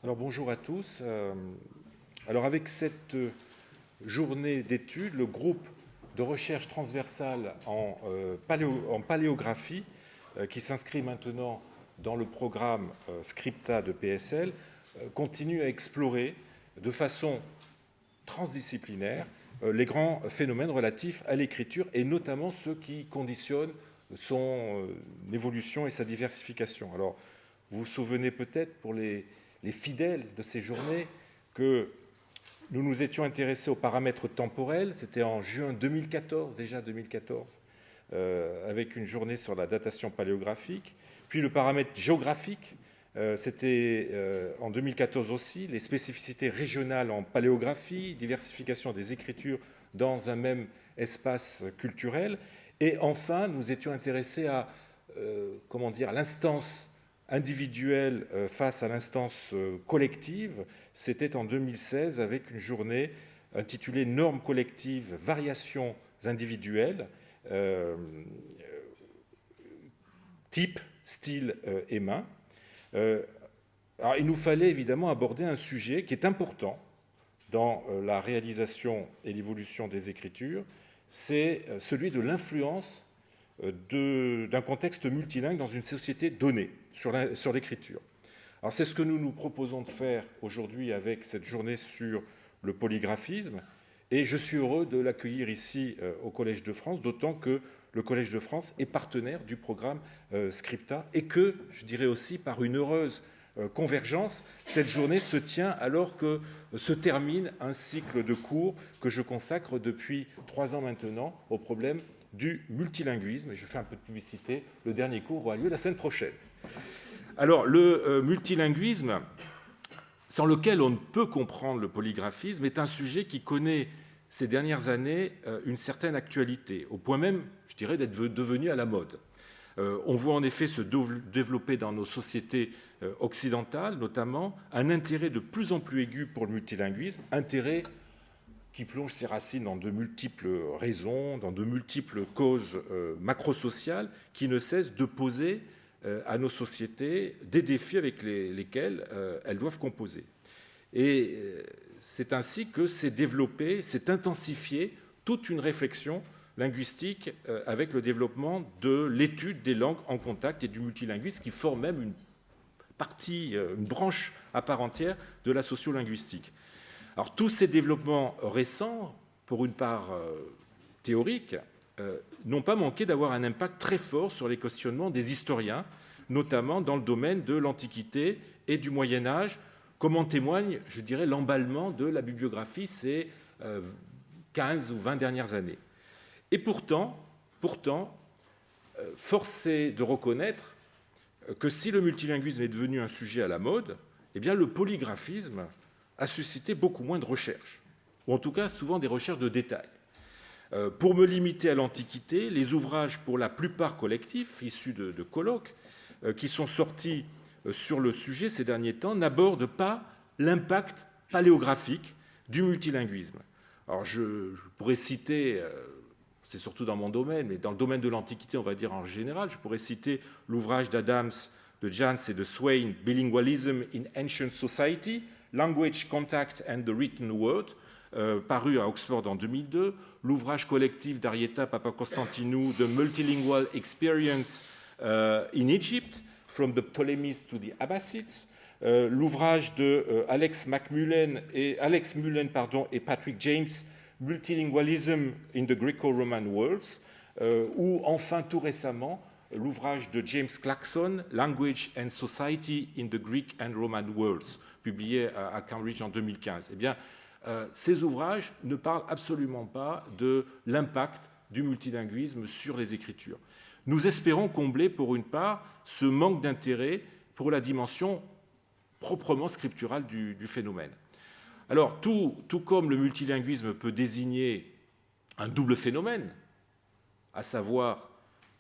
Alors bonjour à tous. Alors avec cette journée d'études, le groupe de recherche transversale en paléographie qui s'inscrit maintenant dans le programme Scripta de PSL continue à explorer de façon transdisciplinaire les grands phénomènes relatifs à l'écriture et notamment ceux qui conditionnent son évolution et sa diversification. Alors vous vous souvenez peut-être pour les fidèles de ces journées que nous nous étions intéressés aux paramètres temporels, c'était en juin 2014, déjà 2014, avec une journée sur la datation paléographique, puis le paramètre géographique, c'était en 2014 aussi, les spécificités régionales en paléographie, diversification des écritures dans un même espace culturel, et enfin nous étions intéressés à l'instance individuelle face à l'instance collective. C'était en 2016 avec une journée intitulée Normes collectives, variations individuelles, type, style et main. Alors, il nous fallait évidemment aborder un sujet qui est important dans la réalisation et l'évolution des écritures, c'est celui de l'influence d'un contexte multilingue dans une société donnée sur l'écriture. Alors c'est ce que nous nous proposons de faire aujourd'hui avec cette journée sur le polygraphisme, et je suis heureux de l'accueillir ici au Collège de France, d'autant que le Collège de France est partenaire du programme Scripta, et que, je dirais aussi, par une heureuse convergence, cette journée se tient alors que se termine un cycle de cours que je consacre depuis 3 ans maintenant au problème du multilinguisme. Et je fais un peu de publicité, le dernier cours aura lieu la semaine prochaine. Alors, le multilinguisme, sans lequel on ne peut comprendre le polygraphisme, est un sujet qui connaît ces dernières années une certaine actualité, au point même, je dirais, d'être devenu à la mode. On voit en effet se développer dans nos sociétés occidentales, notamment, un intérêt de plus en plus aigu pour le multilinguisme, intérêt qui plonge ses racines dans de multiples raisons, dans de multiples causes macrosociales, qui ne cessent de poser à nos sociétés des défis avec lesquels elles doivent composer. Et c'est ainsi que s'est développée, s'est intensifiée toute une réflexion linguistique avec le développement de l'étude des langues en contact et du multilinguisme, qui forme même une partie, une branche à part entière de la sociolinguistique. Alors tous ces développements récents, pour une part théorique, n'ont pas manqué d'avoir un impact très fort sur les questionnements des historiens, notamment dans le domaine de l'Antiquité et du Moyen Âge, comme en témoigne, je dirais, l'emballement de la bibliographie ces 15 ou 20 dernières années. Et pourtant, force est de reconnaître que si le multilinguisme est devenu un sujet à la mode, eh bien le polygraphisme a suscité beaucoup moins de recherches, ou en tout cas souvent des recherches de détail. Pour me limiter à l'Antiquité, les ouvrages pour la plupart collectifs, issus de colloques, qui sont sortis sur le sujet ces derniers temps, n'abordent pas l'impact paléographique du multilinguisme. Alors je pourrais citer, c'est surtout dans mon domaine, mais dans le domaine de l'Antiquité, on va dire en général, je pourrais citer l'ouvrage d'Adams, de Jans et de Swain, Bilingualism in Ancient Society, Language, Contact and the Written Word, paru à Oxford en 2002, l'ouvrage collectif d'Arieta Papakonstantinou, The Multilingual Experience in Egypt, From the Ptolemies to the Abbasids, l'ouvrage de Alex Mullen et Patrick James, Multilingualism in the Greco-Roman Worlds, ou enfin tout récemment l'ouvrage de James Clarkson, Language and Society in the Greek and Roman Worlds, publié à Cambridge en 2015. Eh bien, ces ouvrages ne parlent absolument pas de l'impact du multilinguisme sur les écritures. Nous espérons combler, pour une part, ce manque d'intérêt pour la dimension proprement scripturale du phénomène. Alors, tout comme le multilinguisme peut désigner un double phénomène, à savoir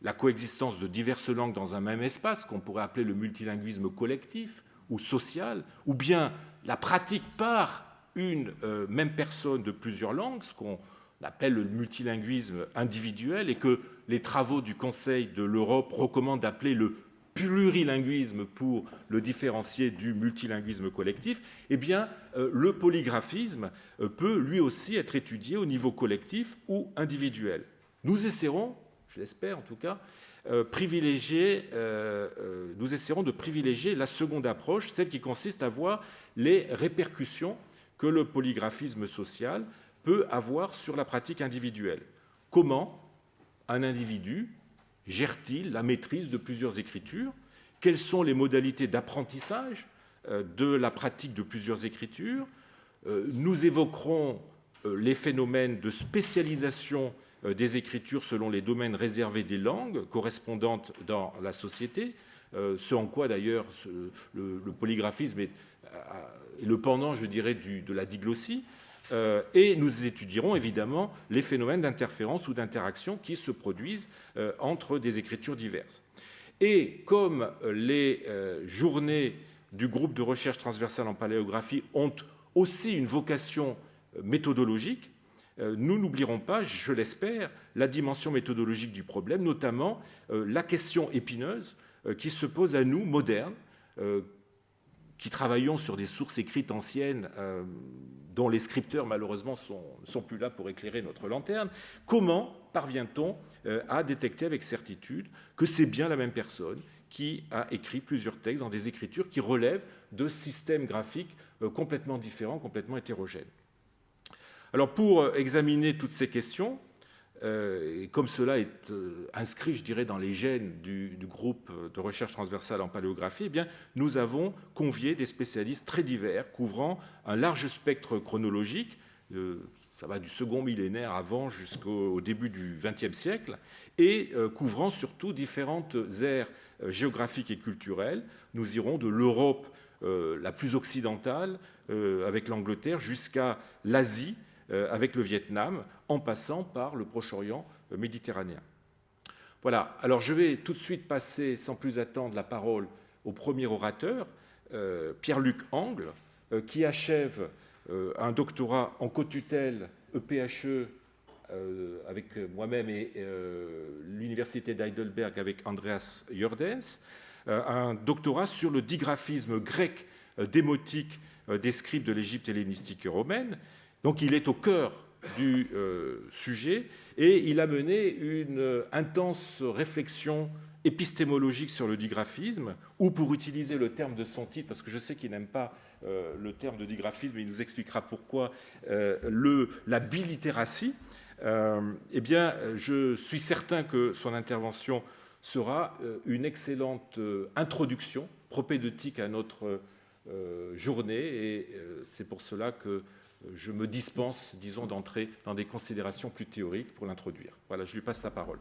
la coexistence de diverses langues dans un même espace, qu'on pourrait appeler le multilinguisme collectif ou social, ou bien la pratique par une même personne de plusieurs langues, ce qu'on appelle le multilinguisme individuel, et que les travaux du Conseil de l'Europe recommandent d'appeler le plurilinguisme pour le différencier du multilinguisme collectif, eh bien, le polygraphisme peut lui aussi être étudié au niveau collectif ou individuel. Nous essaierons, je l'espère en tout cas, nous essaierons de privilégier la seconde approche, celle qui consiste à voir les répercussions que le polygraphisme social peut avoir sur la pratique individuelle. Comment un individu gère-t-il la maîtrise de plusieurs écritures? Quelles sont les modalités d'apprentissage de la pratique de plusieurs écritures? Nous évoquerons les phénomènes de spécialisation des écritures selon les domaines réservés des langues correspondantes dans la société, ce en quoi d'ailleurs le polygraphisme est le pendant, je dirais, de la diglossie. Et nous étudierons évidemment les phénomènes d'interférence ou d'interaction qui se produisent entre des écritures diverses. Et comme les journées du groupe de recherche transversale en paléographie ont aussi une vocation méthodologique, nous n'oublierons pas, je l'espère, la dimension méthodologique du problème, notamment la question épineuse qui se pose à nous, modernes, qui travaillons sur des sources écrites anciennes dont les scripteurs, malheureusement, ne sont plus là pour éclairer notre lanterne. Comment parvient-on à détecter avec certitude que c'est bien la même personne qui a écrit plusieurs textes dans des écritures qui relèvent de systèmes graphiques complètement différents, complètement hétérogènes? Alors, pour examiner toutes ces questions, et comme cela est inscrit, je dirais, dans les gènes du groupe de recherche transversale en paléographie, eh bien, nous avons convié des spécialistes très divers, couvrant un large spectre chronologique, ça va du second millénaire avant jusqu'au début du XXe siècle, et couvrant surtout différentes aires géographiques et culturelles. Nous irons de l'Europe la plus occidentale, avec l'Angleterre, jusqu'à l'Asie, avec le Vietnam, en passant par le Proche-Orient méditerranéen. Voilà, alors je vais tout de suite passer, sans plus attendre, la parole au premier orateur, Pierre-Luc Angle, qui achève un doctorat en co-tutelle EPHE avec moi-même et l'Université d'Heidelberg avec Andreas Jordens, un doctorat sur le digraphisme grec démotique des scribes de l'Égypte hellénistique et romaine. Donc il est au cœur du sujet et il a mené une intense réflexion épistémologique sur le digraphisme, ou pour utiliser le terme de son titre, parce que je sais qu'il n'aime pas le terme de digraphisme, il nous expliquera pourquoi, la bilittératie. Eh bien, je suis certain que son intervention sera une excellente introduction propédeutique à notre journée, et c'est pour cela que je me dispense, disons, d'entrer dans des considérations plus théoriques pour l'introduire. Voilà, je lui passe la parole.